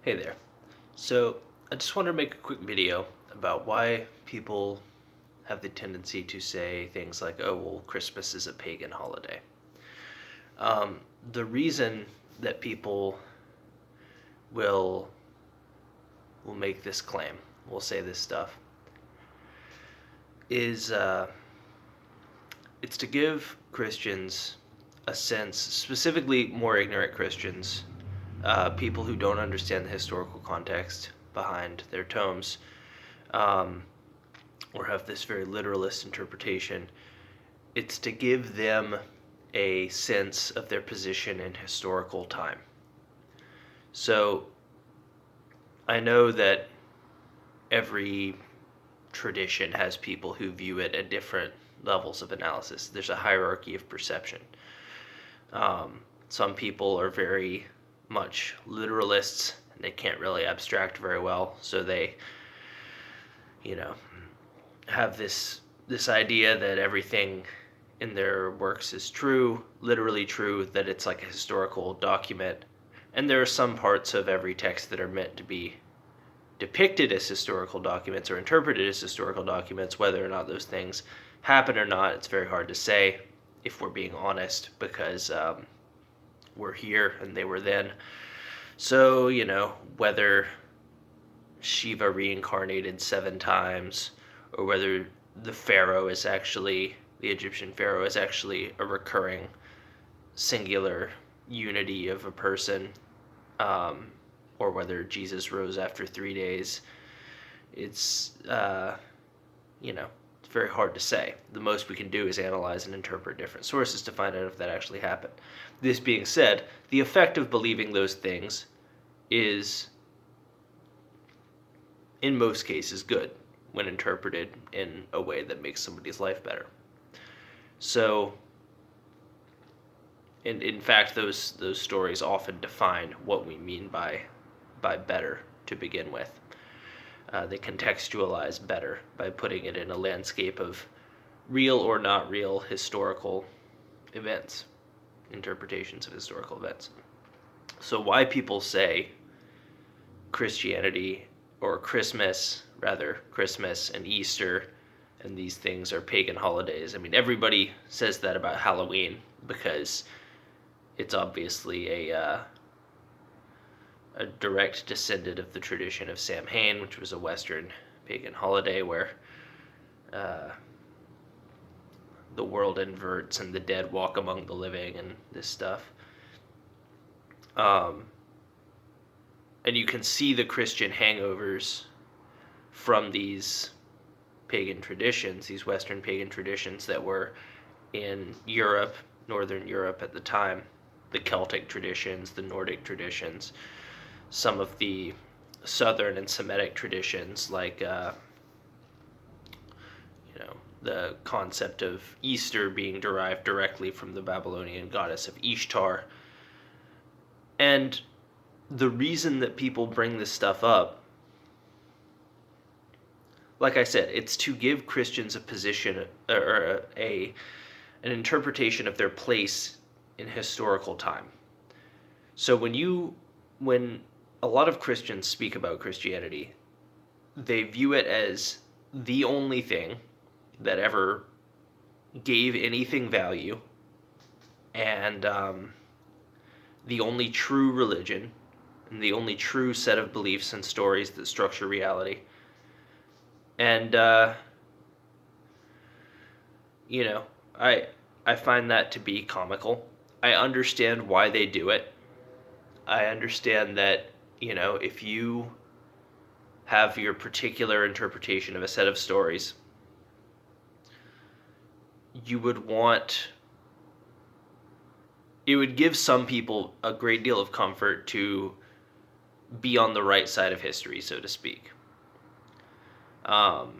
Hey there. So, I just wanted to make a quick video about why people have the tendency to say things like, oh, well, Christmas is a pagan holiday. The reason that people will make this claim, will say this stuff, is it's to give Christians a sense, specifically more ignorant Christians, people who don't understand the historical context behind their tomes, um, or have this very literalist interpretation. It's to give them a sense of their position in historical time. So I know that every tradition has people who view it at different levels of analysis. There's a hierarchy of perception. Some people are very much literalists. They can't really abstract very well, so they, have this idea that everything in their works is true, literally true, that it's like a historical document. And there are some parts of every text that are meant to be depicted as historical documents or interpreted as historical documents. Whether or not those things happen or not, it's very hard to say, if we're being honest, because we're here and they were then. So, whether Shiva reincarnated 7 times, or whether the Egyptian pharaoh is actually a recurring singular unity of a person, or whether Jesus rose after 3 days, it's very hard to say. The most we can do is analyze and interpret different sources to find out if that actually happened. This being said, the effect of believing those things is, in most cases, good when interpreted in a way that makes somebody's life better. So, and in fact, those stories often define what we mean by better to begin with. They contextualize better by putting it in a landscape of real or not real historical events, interpretations of historical events. So why people say Christianity, or Christmas and Easter and these things are pagan holidays. I mean, everybody says that about Halloween because it's obviously a direct descendant of the tradition of Samhain, which was a Western pagan holiday where the world inverts and the dead walk among the living and this stuff. And you can see the Christian hangovers from these pagan traditions, these Western pagan traditions that were in Europe, Northern Europe at the time, the Celtic traditions, the Nordic traditions, some of the Southern and Semitic traditions, like the concept of Easter being derived directly from the Babylonian goddess of Ishtar. And the reason that people bring this stuff up, like I said, it's to give Christians a position or an interpretation of their place in historical time. So when a lot of Christians speak about Christianity, they view it as the only thing that ever gave anything value, and the only true religion, and the only true set of beliefs and stories that structure reality. And I find that to be comical. I understand why they do it. I understand that, if you have your particular interpretation of a set of stories, it would give some people a great deal of comfort to be on the right side of history, so to speak. And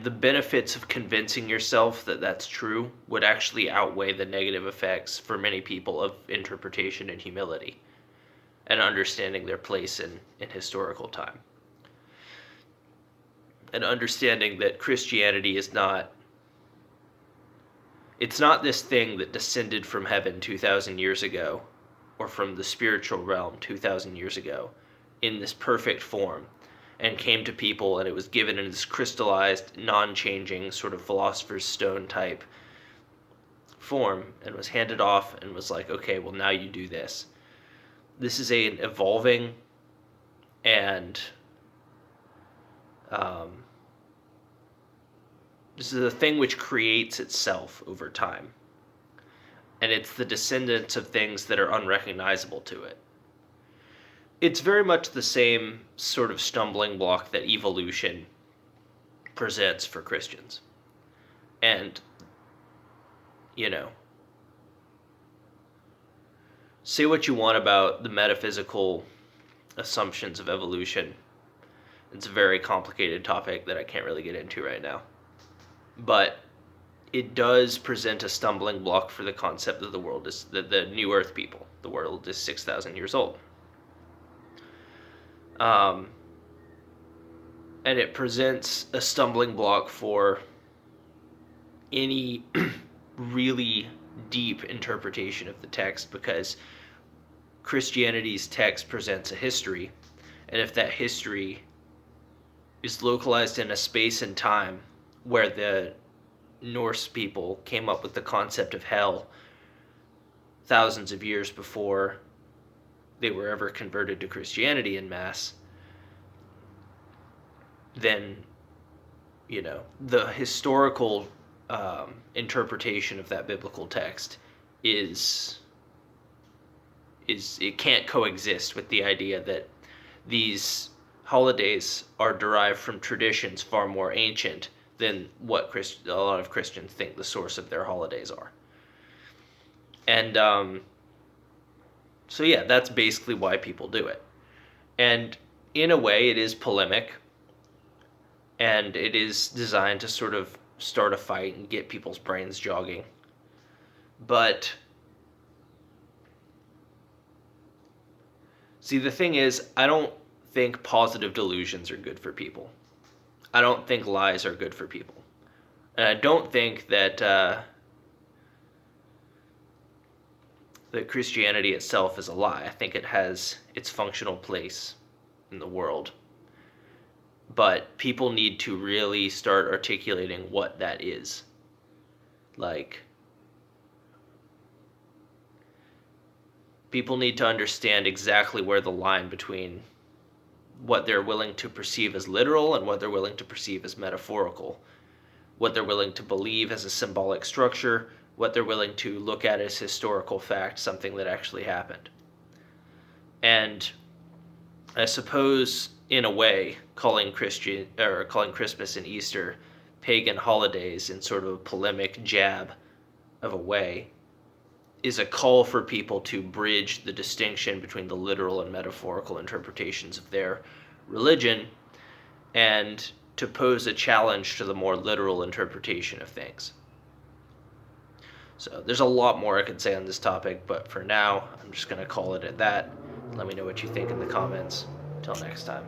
the benefits of convincing yourself that that's true would actually outweigh the negative effects for many people of interpretation and humility and understanding their place in historical time. And understanding that Christianity is not this thing that descended from heaven 2,000 years ago or from the spiritual realm 2,000 years ago in this perfect form and came to people, and it was given in this crystallized, non-changing sort of philosopher's stone type form, and was handed off and was like, okay, well, now you do this. This is an evolving and this is a thing which creates itself over time. And it's the descendants of things that are unrecognizable to it. It's very much the same sort of stumbling block that evolution presents for Christians. And, you know, say what you want about the metaphysical assumptions of evolution. It's a very complicated topic that I can't really get into right now. But it does present a stumbling block for the concept that the world is the new Earth people. The world is 6,000 years old. And it presents a stumbling block for any really deep interpretation of the text, because Christianity's text presents a history, and if that history is localized in a space and time where the Norse people came up with the concept of hell thousands of years before they were ever converted to Christianity en masse, then, you know, the historical interpretation of that biblical text is it can't coexist with the idea that these holidays are derived from traditions far more ancient than what a lot of Christians think the source of their holidays are. And so yeah, that's basically why people do it. And in a way, it is polemic, and it is designed to sort of start a fight and get people's brains jogging. But see, the thing is, I don't think positive delusions are good for people. I don't think lies are good for people. And I don't think that that Christianity itself is a lie. I think it has its functional place in the world. But people need to really start articulating what that is. Like, people need to understand exactly where the line between what they're willing to perceive as literal and what they're willing to perceive as metaphorical, what they're willing to believe as a symbolic structure, what they're willing to look at as historical fact, something that actually happened. And I suppose, in a way, calling Christmas and Easter pagan holidays in sort of a polemic jab of a way is a call for people to bridge the distinction between the literal and metaphorical interpretations of their religion, and to pose a challenge to the more literal interpretation of things. So there's a lot more I could say on this topic, but for now, I'm just going to call it at that. Let me know what you think in the comments. Until next time.